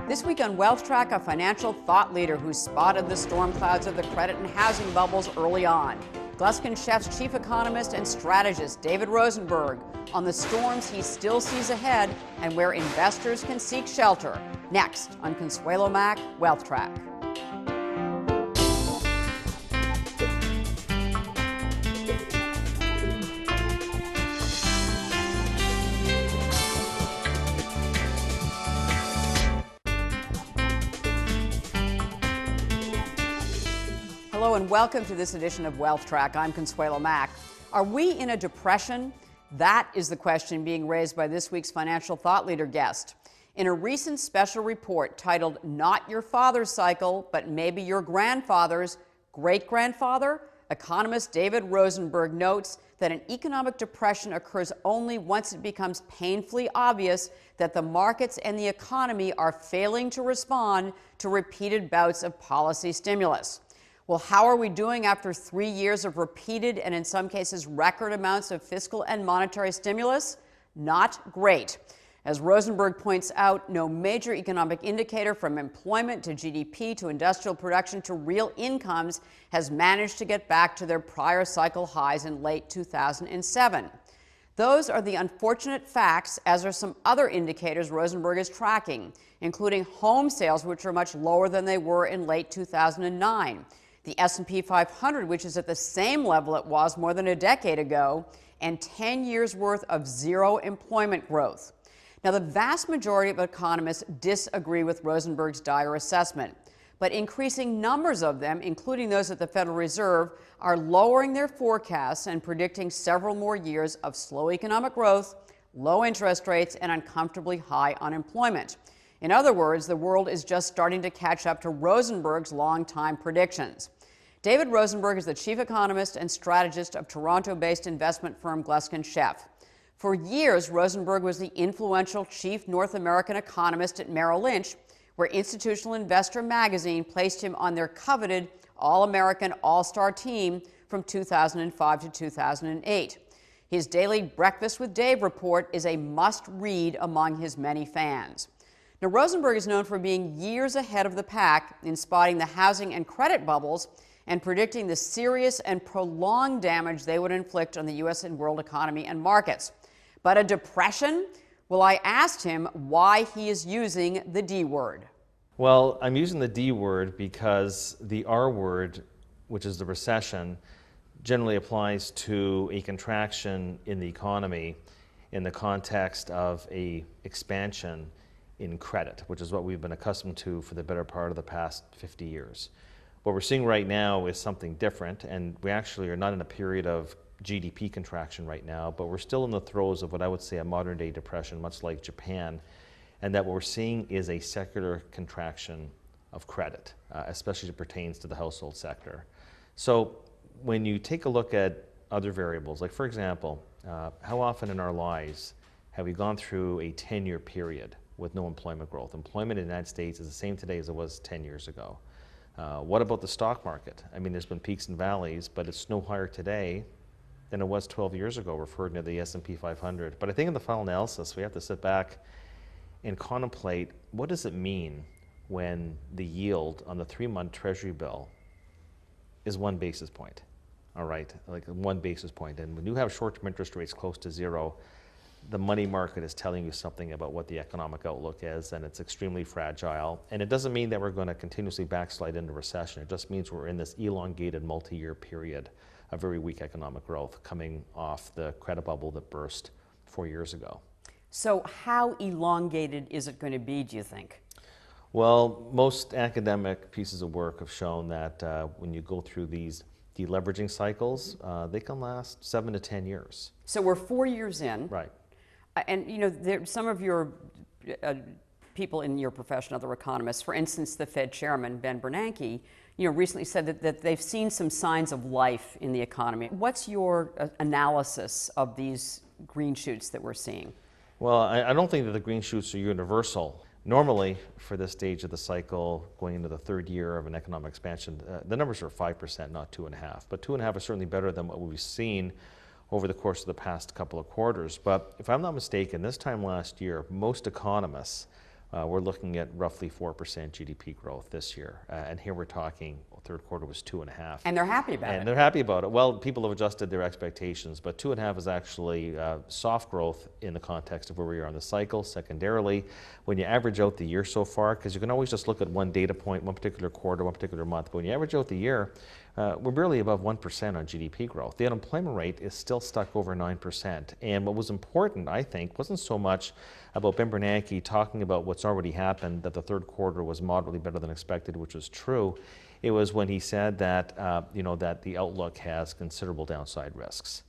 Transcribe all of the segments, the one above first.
This week on WealthTrack, a financial thought leader who spotted the storm clouds of the credit and housing bubbles early on. Gluskin Sheff's chief economist and strategist, David Rosenberg, on the storms he still sees ahead and where investors can seek shelter. Next on Consuelo Mack WealthTrack. Hello and welcome to this edition of WealthTrack. I'm Consuelo Mack. Are we in a depression? That is the question being raised by this week's financial thought leader guest. In a recent special report titled Not Your Father's Cycle, but Maybe Your Grandfather's Great-Grandfather, economist David Rosenberg notes that an economic depression occurs only once it becomes painfully obvious that the markets and the economy are failing to respond to repeated bouts of policy stimulus. Well, how are we doing after 3 years of repeated and in some cases record amounts of fiscal and monetary stimulus? Not great. As Rosenberg points out, no major economic indicator from employment to GDP to industrial production to real incomes has managed to get back to their prior cycle highs in late 2007. Those are the unfortunate facts, as are some other indicators Rosenberg is tracking, including home sales, which are much lower than they were in late 2009. The S&P 500, which is at the same level it was more than a decade ago, and 10 years' worth of zero employment growth. Now, the vast majority of economists disagree with Rosenberg's dire assessment, but increasing numbers of them, including those at the Federal Reserve, are lowering their forecasts and predicting several more years of slow economic growth, low interest rates, and uncomfortably high unemployment. In other words, the world is just starting to catch up to Rosenberg's long-time predictions. David Rosenberg is the chief economist and strategist of Toronto-based investment firm Gluskin Sheff. For years, Rosenberg was the influential chief North American economist at Merrill Lynch, where Institutional Investor magazine placed him on their coveted All-American All-Star team from 2005 to 2008. His daily Breakfast with Dave report is a must-read among his many fans. Now, Rosenberg is known for being years ahead of the pack in spotting the housing and credit bubbles and predicting the serious and prolonged damage they would inflict on the U.S. and world economy and markets. But a depression? Well, I asked him why he is using the D word. Well, I'm using the D word because the R word, which is the recession, generally applies to a contraction in the economy in the context of a expansion in credit, which is what we've been accustomed to for the better part of the past 50 years. What we're seeing right now is something different, and we actually are not in a period of GDP contraction right now, but we're still in the throes of what I would say a modern day depression, much like Japan, and that what we're seeing is a secular contraction of credit, especially as it pertains to the household sector. So when you take a look at other variables, like for example, how often in our lives have we gone through a 10-year period with no employment growth? Employment in the United States is the same today as it was 10 years ago. What about the stock market? I mean, there's been peaks and valleys, but it's no higher today than it was 12 years ago, referring to the S&P 500. But I think in the final analysis, we have to sit back and contemplate, what does it mean when the yield on the 3-month Treasury bill is 1 basis point? All right, like 1 basis point. And when you have short-term interest rates close to zero, the money market is telling you something about what the economic outlook is, and it's extremely fragile. And it doesn't mean that we're going to continuously backslide into recession. It just means we're in this elongated multi-year period of very weak economic growth coming off the credit bubble that burst 4 years ago. So how elongated is it going to be, do you think? Well, most academic pieces of work have shown that when you go through these deleveraging cycles, they can last 7 to 10 years. So we're 4 years in. Right. And, you know, some of your people in your profession, other economists, for instance, the Fed chairman, Ben Bernanke, you know, recently said that they've seen some signs of life in the economy. What's your analysis of these green shoots that we're seeing? Well, I don't think that the green shoots are universal. Normally, for this stage of the cycle, going into the third year of an economic expansion, the numbers are 5%, not 2.5%. But 2.5% is certainly better than what we've seen over the course of the past couple of quarters. But if I'm not mistaken, this time last year, most economists we're looking at roughly 4% GDP growth this year. And here we're talking, third quarter was 2.5. And they're happy about it. And they're happy about it. Well, people have adjusted their expectations, but 2.5 is actually soft growth in the context of where we are on the cycle. Secondarily, when you average out the year so far, because you can always just look at one data point, one particular quarter, one particular month, but when you average out the year, we're barely above 1% on GDP growth. The unemployment rate is still stuck over 9%. And what was important, I think, wasn't so much about Ben Bernanke talking about what's already happened, that the third quarter was moderately better than expected, which was true. It was when he said that, that the outlook has considerable downside risks.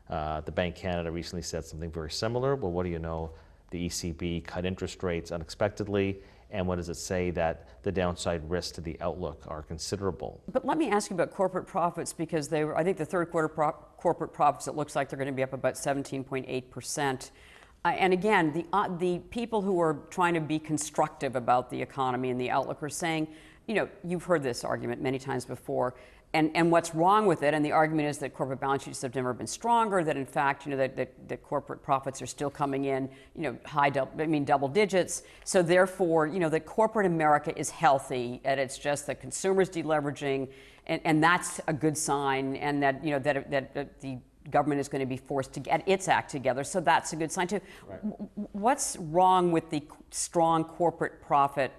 The Bank Canada recently said something very similar. Well, what do you know? The ECB cut interest rates unexpectedly. And what does it say? That the downside risks to the outlook are considerable. But let me ask you about corporate profits, because I think the third quarter corporate profits, it looks like they're going to be up about 17.8%. And again, the people who are trying to be constructive about the economy and the outlook are saying, you've heard this argument many times before, and what's wrong with it, and the argument is that corporate balance sheets have never been stronger, that in fact, that corporate profits are still coming in, double digits. So therefore, that corporate America is healthy, and it's just that consumers deleveraging, and that's a good sign, and that, that the government is going to be forced to get its act together. So that's a good sign too. Right. What's wrong with the strong corporate profit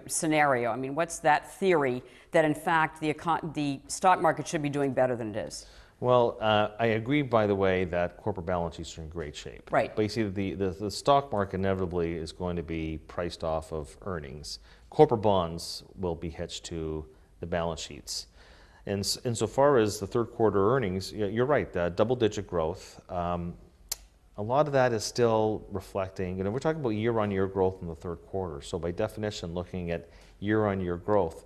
scenario? I mean, what's that theory that in fact the stock market should be doing better than it is? Well, I agree, by the way, that corporate balance sheets are in great shape. Right. But you see, the stock market inevitably is going to be priced off of earnings. Corporate bonds will be hitched to the balance sheets. And insofar as the third quarter earnings, you're right, double-digit growth. A lot of that is still reflecting, we're talking about year-on-year growth in the third quarter. So by definition, looking at year-on-year growth,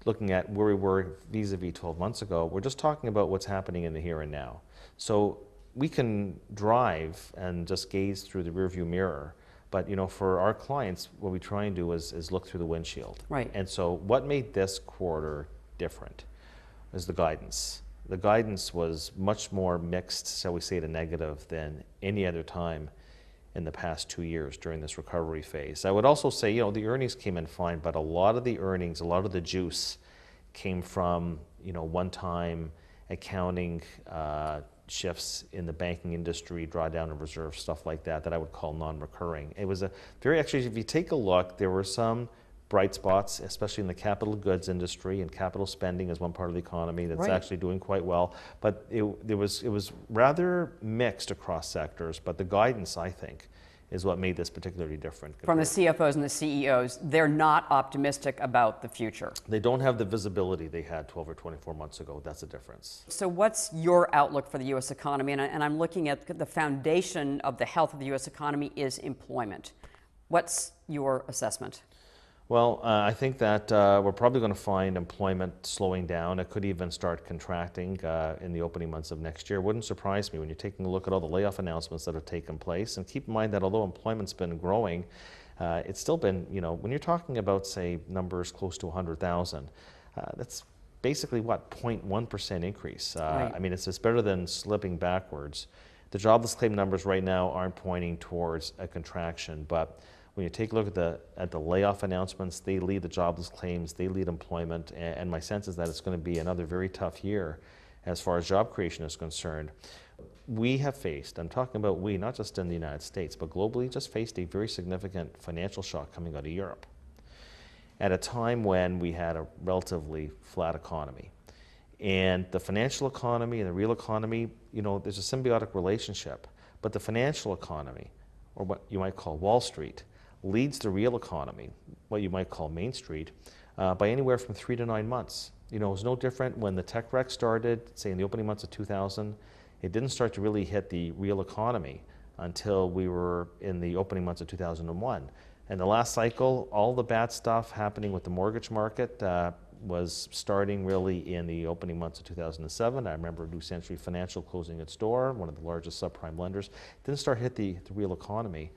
looking at where we were vis-a-vis 12 months ago, we're just talking about what's happening in the here and now. So we can drive and just gaze through the rearview mirror. But for our clients, what we try and do is look through the windshield. Right. And so what made this quarter different is the guidance. The guidance was much more mixed, shall we say, to negative than any other time in the past 2 years during this recovery phase. I would also say, the earnings came in fine, but a lot of the earnings, a lot of the juice came from, one-time accounting shifts in the banking industry, drawdown of reserves, stuff like that I would call non-recurring. It was actually, if you take a look, there were some bright spots, especially in the capital goods industry, and capital spending is one part of the economy that's actually doing quite well. But it was rather mixed across sectors. But the guidance, I think, is what made this particularly different. From the CFOs and the CEOs, they're not optimistic about the future. They don't have the visibility they had 12 or 24 months ago. That's the difference. So what's your outlook for the U.S. economy? And I'm looking at the foundation of the health of the U.S. economy is employment. What's your assessment? Well, I think that we're probably going to find employment slowing down. It could even start contracting in the opening months of next year. It wouldn't surprise me when you're taking a look at all the layoff announcements that have taken place. And keep in mind that although employment's been growing, it's still been, when you're talking about, say, numbers close to 100,000, that's basically, 0.1% increase. Right. I mean, it's better than slipping backwards. The jobless claim numbers right now aren't pointing towards a contraction, but when you take a look at the layoff announcements, they lead the jobless claims, they lead employment, and my sense is that it's going to be another very tough year as far as job creation is concerned. We have faced, I'm talking about we, not just in the United States, but globally, just faced a very significant financial shock coming out of Europe at a time when we had a relatively flat economy. And the financial economy and the real economy, there's a symbiotic relationship, but the financial economy, or what you might call Wall Street, leads the real economy, what you might call Main Street, by anywhere from 3 to 9 months. It was no different when the tech wreck started, say in the opening months of 2000. It didn't start to really hit the real economy until we were in the opening months of 2001. And the last cycle, all the bad stuff happening with the mortgage market was starting really in the opening months of 2007. I remember New Century Financial closing its door, one of the largest subprime lenders. It didn't start hit the real economy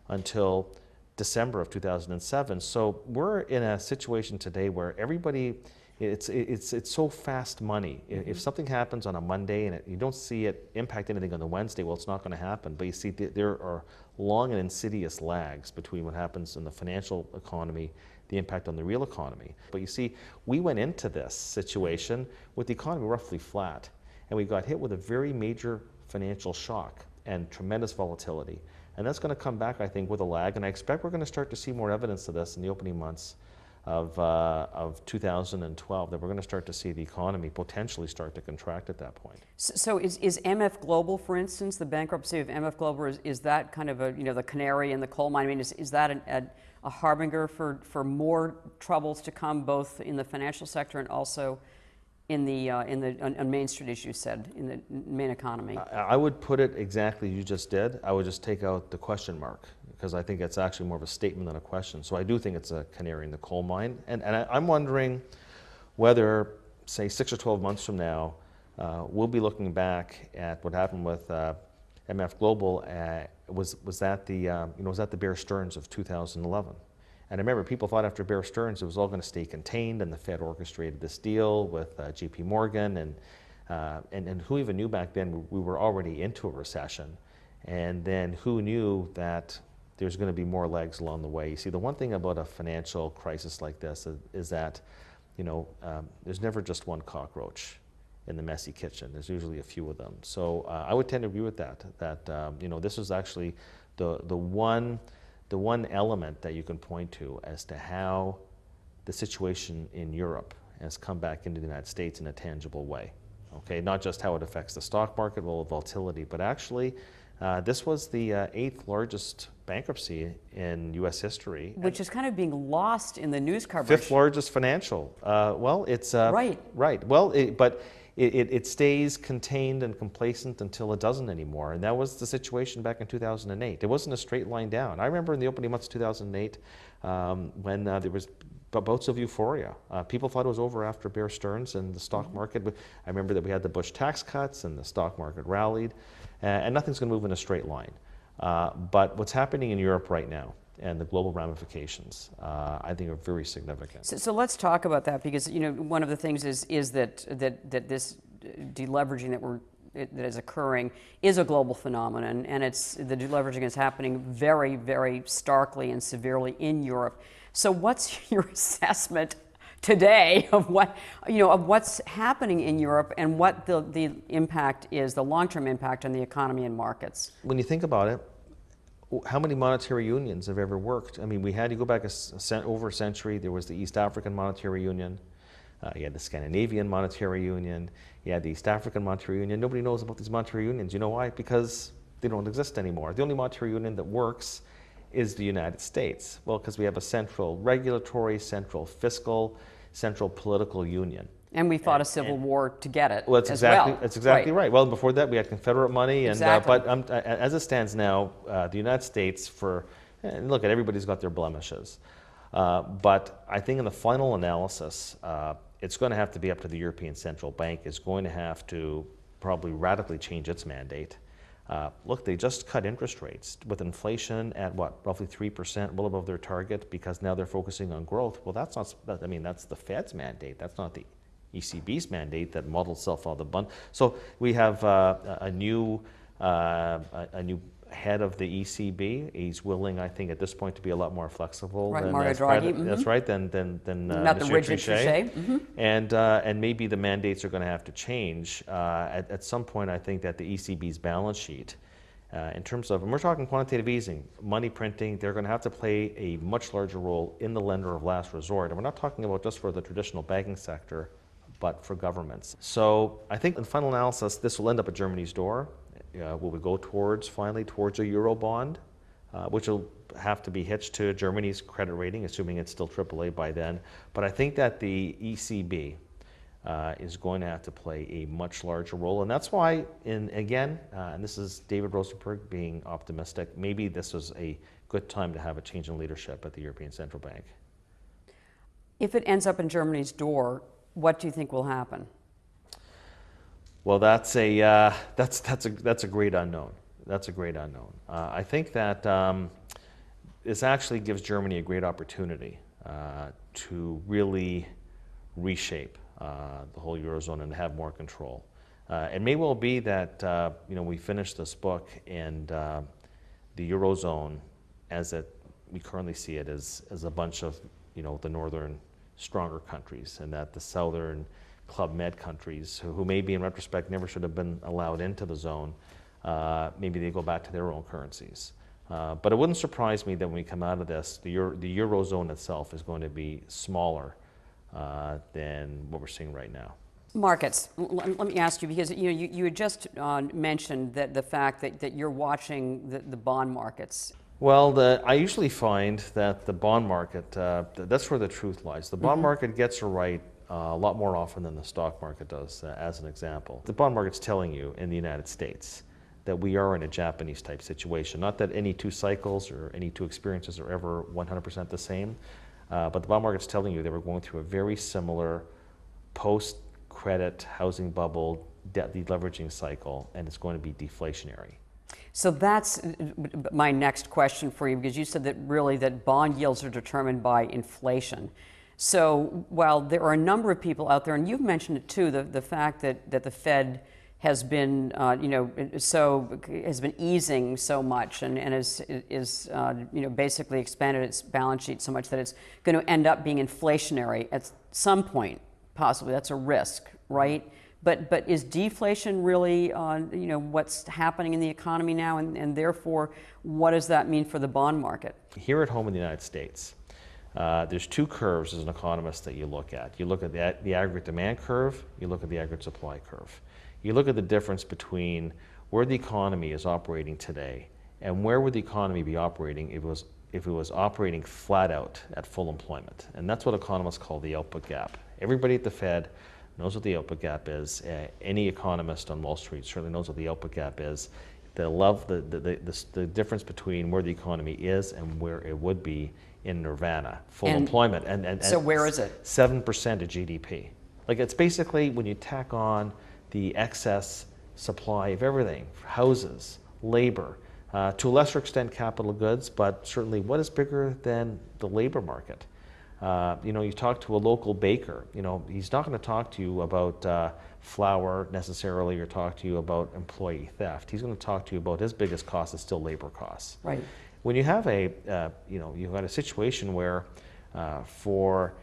until December of 2007. So we're in a situation today where everybody It's so fast money. If something happens on a Monday and you don't see it impact anything on the Wednesday, well, it's not going to happen. But you see, there are long and insidious lags between what happens in the financial economy, the impact on the real economy. But you see, we went into this situation with the economy roughly flat, and we got hit with a very major financial shock and tremendous volatility. And that's going to come back, I think, with a lag. And I expect we're going to start to see more evidence of this in the opening months of 2012, that we're going to start to see the economy potentially start to contract at that point. So is MF Global, for instance, the bankruptcy of MF Global, is that kind of the canary in the coal mine? I mean, is that a harbinger for more troubles to come, both in the financial sector and also on Main Street, as you said, in the main economy? I would put it exactly as you just did. I would just take out the question mark, because I think it's actually more of a statement than a question. So I do think it's a canary in the coal mine. And I'm wondering whether, say, 6 or 12 months from now, we'll be looking back at what happened with MF Global. Was that the Bear Stearns of 2011? And I remember people thought after Bear Stearns it was all going to stay contained, and the Fed orchestrated this deal with JP Morgan, and who even knew back then we were already into a recession. And then who knew that there's going to be more legs along the way? You see, the one thing about a financial crisis like this is that, there's never just one cockroach in the messy kitchen. There's usually a few of them. So I would tend to agree with that this is actually the one element that you can point to as to how the situation in Europe has come back into the United States in a tangible way. Okay, not just how it affects the stock market, volatility, but actually this was the 8th largest bankruptcy in U.S. history. Which is kind of being lost in the news coverage. 5th largest financial. It's... Right. Right. Well, but it stays contained and complacent until it doesn't anymore. And that was the situation back in 2008. It wasn't a straight line down. I remember in the opening months of 2008 when there was bouts of euphoria. People thought it was over after Bear Stearns and the stock market. I remember that we had the Bush tax cuts and the stock market rallied. And nothing's going to move in a straight line. But what's happening in Europe right now and the global ramifications, I think, are very significant. So let's talk about that, because one of the things is that this deleveraging that is occurring is a global phenomenon, and the deleveraging is happening very, very starkly and severely in Europe. So what's your assessment today of what's happening in Europe and what the impact is, the long-term impact on the economy and markets? When you think about it, how many monetary unions have ever worked? I mean, we had to go back over a century. There was the East African Monetary Union. You had the Scandinavian Monetary Union. You had the East African Monetary Union. Nobody knows about these monetary unions. You know why? Because they don't exist anymore. The only monetary union that works is the United States. Well, because we have a central regulatory, central fiscal, central political union. And we fought a civil war to get it. Well, that's exactly right. Well, before that, we had Confederate money, and exactly. But as it stands now, the United States, and look, everybody's got their blemishes, but I think in the final analysis, it's going to have to be up to the European Central Bank. Is going to have to probably radically change its mandate. Look, they just cut interest rates with inflation at roughly 3%, well above their target, because now they're focusing on growth. Well, that's the Fed's mandate. That's not the ECB's mandate that modeled itself on the bund. So we have a new head of the ECB. He's willing, I think, at this point to be a lot more flexible. Right, than Mario Draghi. Mm-hmm. That's right. Than not the rigid Trichet. Mm-hmm. And maybe the mandates are going to have to change at some point. I think that the ECB's balance sheet, in terms of, and we're talking quantitative easing, money printing, they're going to have to play a much larger role in the lender of last resort. And we're not talking about just for the traditional banking sector, but for governments. So I think in final analysis, this will end up at Germany's door. Will we go finally towards a euro bond, which will have to be hitched to Germany's credit rating, assuming it's still AAA by then. But I think that the ECB is going to have to play a much larger role. And that's why, and this is David Rosenberg being optimistic, maybe this was a good time to have a change in leadership at the European Central Bank. If it ends up in Germany's door, what do you think will happen? Well, that's a great unknown. That's a great unknown. I think that this actually gives Germany a great opportunity to really reshape the whole Eurozone and have more control. It may well be that we finish this book and the Eurozone, as we currently see it, as a bunch of the northern stronger countries, and that the southern Club Med countries, who maybe in retrospect never should have been allowed into the zone, maybe they go back to their own currencies. But it wouldn't surprise me that when we come out of this, the Eurozone itself is going to be smaller than what we're seeing right now. Markets. Let me ask you, because you had just mentioned that the fact that you're watching the bond markets. Well, I usually find that the bond market, that's where the truth lies. The bond market gets it right a lot more often than the stock market does, as an example. The bond market's telling you in the United States that we are in a Japanese type situation. Not that any two cycles or any two experiences are ever 100% the same, but the bond market's telling you that we're going through a very similar post-credit housing bubble debt deleveraging cycle, and it's going to be deflationary. So that's my next question for you, because you said that really that bond yields are determined by inflation. So while there are a number of people out there, and you've mentioned it too, the fact that the Fed has been has been easing so much and is basically expanded its balance sheet so much that it's going to end up being inflationary at some point, possibly. That's a risk, right? But is deflation really what's happening in the economy now, and therefore what does that mean for the bond market? Here at home in the United States, there's two curves as an economist that you look at. You look at the aggregate demand curve, you look at the aggregate supply curve. You look at the difference between where the economy is operating today and where would the economy be operating if it was operating flat out at full employment. And that's what economists call the output gap. Everybody at the Fed knows what the output gap is. Any economist on Wall Street certainly knows what the output gap is. They love the difference between where the economy is and where it would be in nirvana, full employment. And so where is it? 7% of GDP. Like, it's basically when you tack on the excess supply of everything, houses, labor, to a lesser extent capital goods, but certainly what is bigger than the labor market? You talk to a local baker, he's not going to talk to you about flour necessarily or talk to you about employee theft. He's going to talk to you about his biggest cost is still labor costs. Right. When you have you've got a situation where for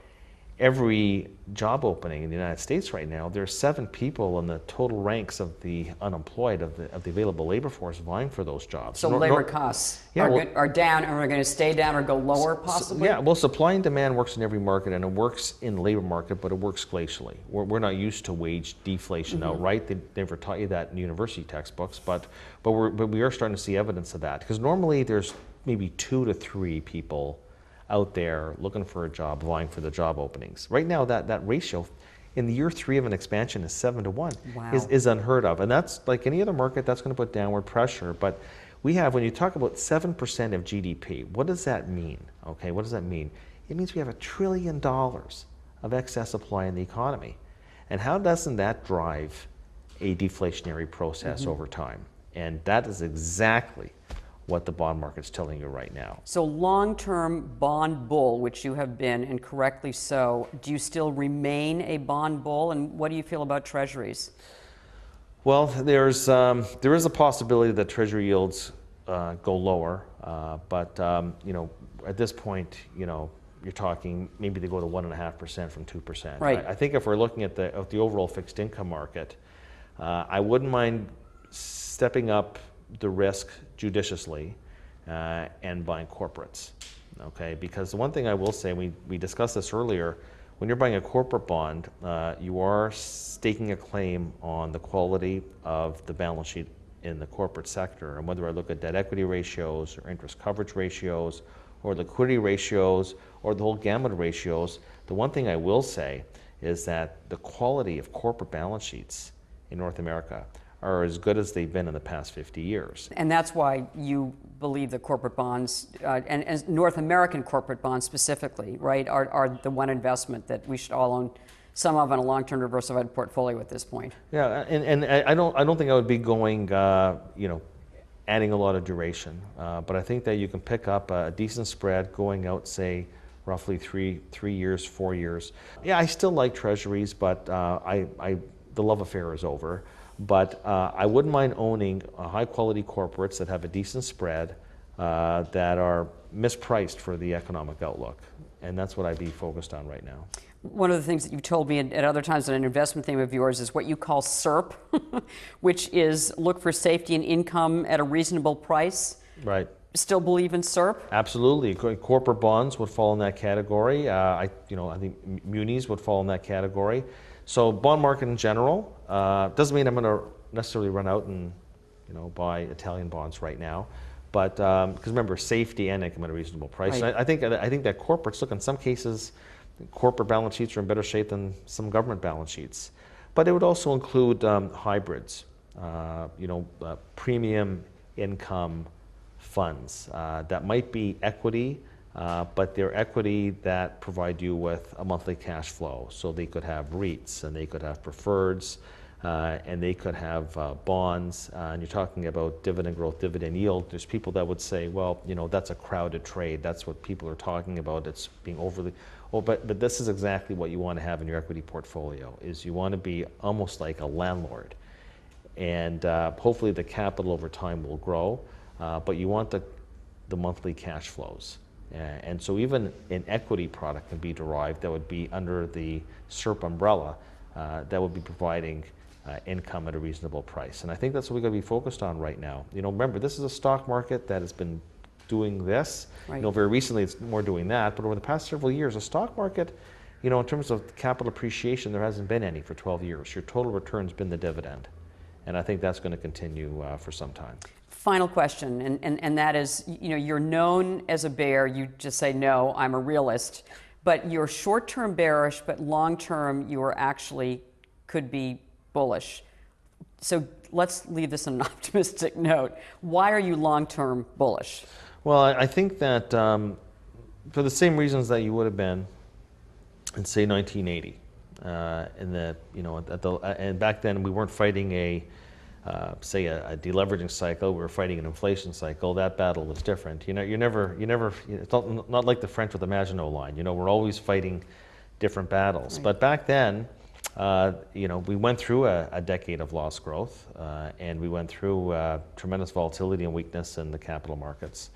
every job opening in the United States right now, there are 7 people in the total ranks of the unemployed, of the available labor force vying for those jobs. So labor costs are down, and are going to stay down or go lower possibly? Well, supply and demand works in every market, and it works in the labor market, but it works glacially. We're not used to wage deflation outright. They never taught you that in university textbooks, but we are starting to see evidence of that. Because normally there's maybe 2 to 3 people out there looking for a job, vying for the job openings. Right now, that ratio in the year 3 of an expansion is 7 to 1. Wow. is unheard of. And that's like any other market, that's going to put downward pressure. But we have, when you talk about 7% of GDP, what does that mean? Okay, what does that mean? It means we have $1 trillion of excess supply in the economy. And how doesn't that drive a deflationary process over time? And that is exactly what the bond market's telling you right now. So long-term bond bull, which you have been, and correctly so, do you still remain a bond bull, and what do you feel about treasuries? Well, there is a possibility that treasury yields go lower, but at this point, you're talking maybe they go to 1.5% from 2%. Right. I think if we're looking at the overall fixed income market, I wouldn't mind stepping up the risk judiciously and buying corporates, okay? Because the one thing I will say, we discussed this earlier, when you're buying a corporate bond, you are staking a claim on the quality of the balance sheet in the corporate sector. And whether I look at debt equity ratios or interest coverage ratios or liquidity ratios or the whole gamut of ratios, the one thing I will say is that the quality of corporate balance sheets in North America are as good as they've been in the past 50 years. And that's why you believe that corporate bonds, and North American corporate bonds specifically, right, are the one investment that we should all own some of in a long-term diversified portfolio at this point. Yeah, and I don't think I would be going, adding a lot of duration, but I think that you can pick up a decent spread going out, say, roughly three years, 4 years. Yeah, I still like treasuries, but the love affair is over. But I wouldn't mind owning high quality corporates that have a decent spread, that are mispriced for the economic outlook. And that's what I'd be focused on right now. One of the things that you've told me at other times on an investment theme of yours is what you call SERP, which is look for safety and income at a reasonable price. Right. Still believe in SERP? Absolutely. Corporate bonds would fall in that category. I think munis would fall in that category. So bond market in general doesn't mean I'm going to necessarily run out and buy Italian bonds right now. But because remember, safety and income at a reasonable price. Right. And I think that corporates, look, in some cases, corporate balance sheets are in better shape than some government balance sheets. But it would also include hybrids, premium income funds that might be equity, but they're equity that provide you with a monthly cash flow. So they could have REITs, and they could have preferreds, and they could have bonds. And you're talking about dividend growth, dividend yield. There's people that would say, well, that's a crowded trade. That's what people are talking about. It's being overly. Well, but this is exactly what you want to have in your equity portfolio. Is you want to be almost like a landlord, and hopefully the capital over time will grow. But you want the monthly cash flows. And so even an equity product can be derived that would be under the SERP umbrella that would be providing income at a reasonable price. And I think that's what we're going to be focused on right now. Remember, this is a stock market that has been doing this. Right. Very recently it's more doing that, but over the past several years, the stock market, in terms of capital appreciation, there hasn't been any for 12 years. Your total return's been the dividend. And I think that's going to continue for some time. Final question, and that is, you're known as a bear. You just say, no, I'm a realist. But you're short-term bearish, but long-term you are actually could be bullish. So let's leave this on an optimistic note. Why are you long-term bullish? Well, I think that for the same reasons that you would have been in, say, 1980. And back then we weren't fighting a deleveraging cycle. We were fighting an inflation cycle. That battle was different. You're never. It's not like the French with the Maginot Line. We're always fighting different battles. Right. But back then, we went through a decade of lost growth, and we went through tremendous volatility and weakness in the capital markets.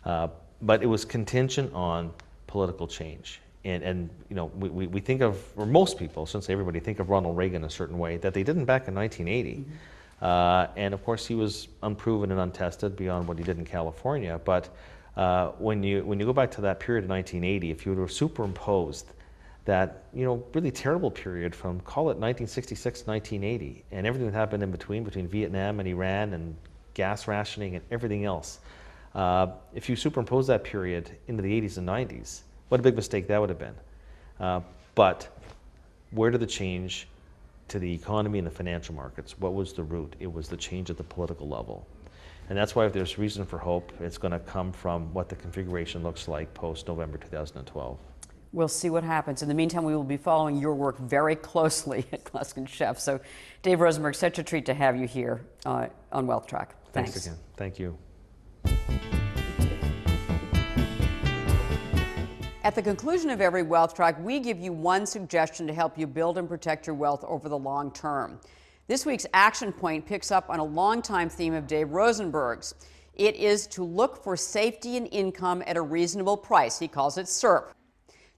But it was contingent on political change. And we think of, or most people, since everybody think of Ronald Reagan a certain way, that they didn't back in 1980. Mm-hmm. And of course he was unproven and untested beyond what he did in California. But when you go back to that period of 1980, if you were superimposed that really terrible period from, call it 1966 to 1980, and everything that happened in between Vietnam and Iran and gas rationing and everything else, if you superimpose that period into the 80s and 90s, what a big mistake that would have been. But where did the change to the economy and the financial markets? What was the root? It was the change at the political level. And that's why if there's reason for hope, it's going to come from what the configuration looks like post-November 2012. We'll see what happens. In the meantime, we will be following your work very closely at Gluskin Sheff. So, Dave Rosenberg, such a treat to have you here on WealthTrack. Thanks again. Thank you. At the conclusion of every Wealth Track, we give you one suggestion to help you build and protect your wealth over the long term. This week's action point picks up on a longtime theme of Dave Rosenberg's. It is to look for safety and income at a reasonable price. He calls it SERP.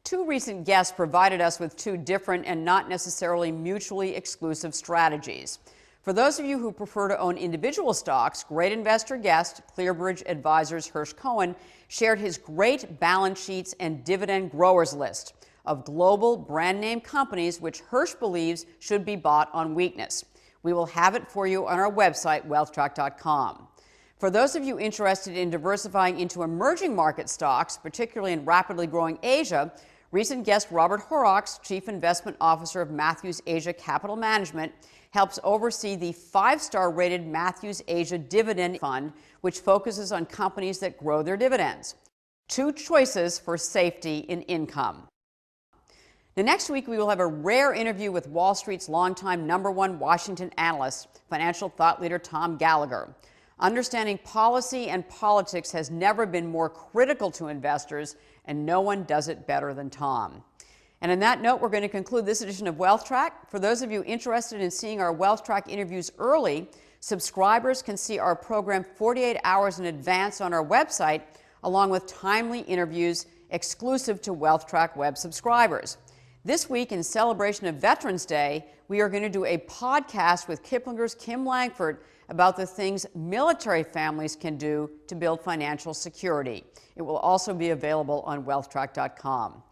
Two recent guests provided us with two different and not necessarily mutually exclusive strategies. For those of you who prefer to own individual stocks, great investor guest, ClearBridge Advisors Hirsch Cohen, shared his great balance sheets and dividend growers list of global brand name companies which Hirsch believes should be bought on weakness. We will have it for you on our website, wealthtrack.com. For those of you interested in diversifying into emerging market stocks, particularly in rapidly growing Asia, recent guest Robert Horrocks, Chief Investment Officer of Matthews Asia Capital Management, helps oversee the 5-star rated Matthews Asia Dividend Fund, which focuses on companies that grow their dividends. Two choices for safety and income. Now, next week, we will have a rare interview with Wall Street's longtime #1 Washington analyst, financial thought leader Tom Gallagher. Understanding policy and politics has never been more critical to investors, and no one does it better than Tom. And on that note, we're going to conclude this edition of WealthTrack. For those of you interested in seeing our WealthTrack interviews early, subscribers can see our program 48 hours in advance on our website, along with timely interviews exclusive to WealthTrack web subscribers. This week, in celebration of Veterans Day, we are going to do a podcast with Kiplinger's Kim Langford about the things military families can do to build financial security. It will also be available on wealthtrack.com.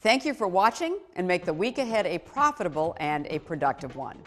Thank you for watching, and make the week ahead a profitable and a productive one.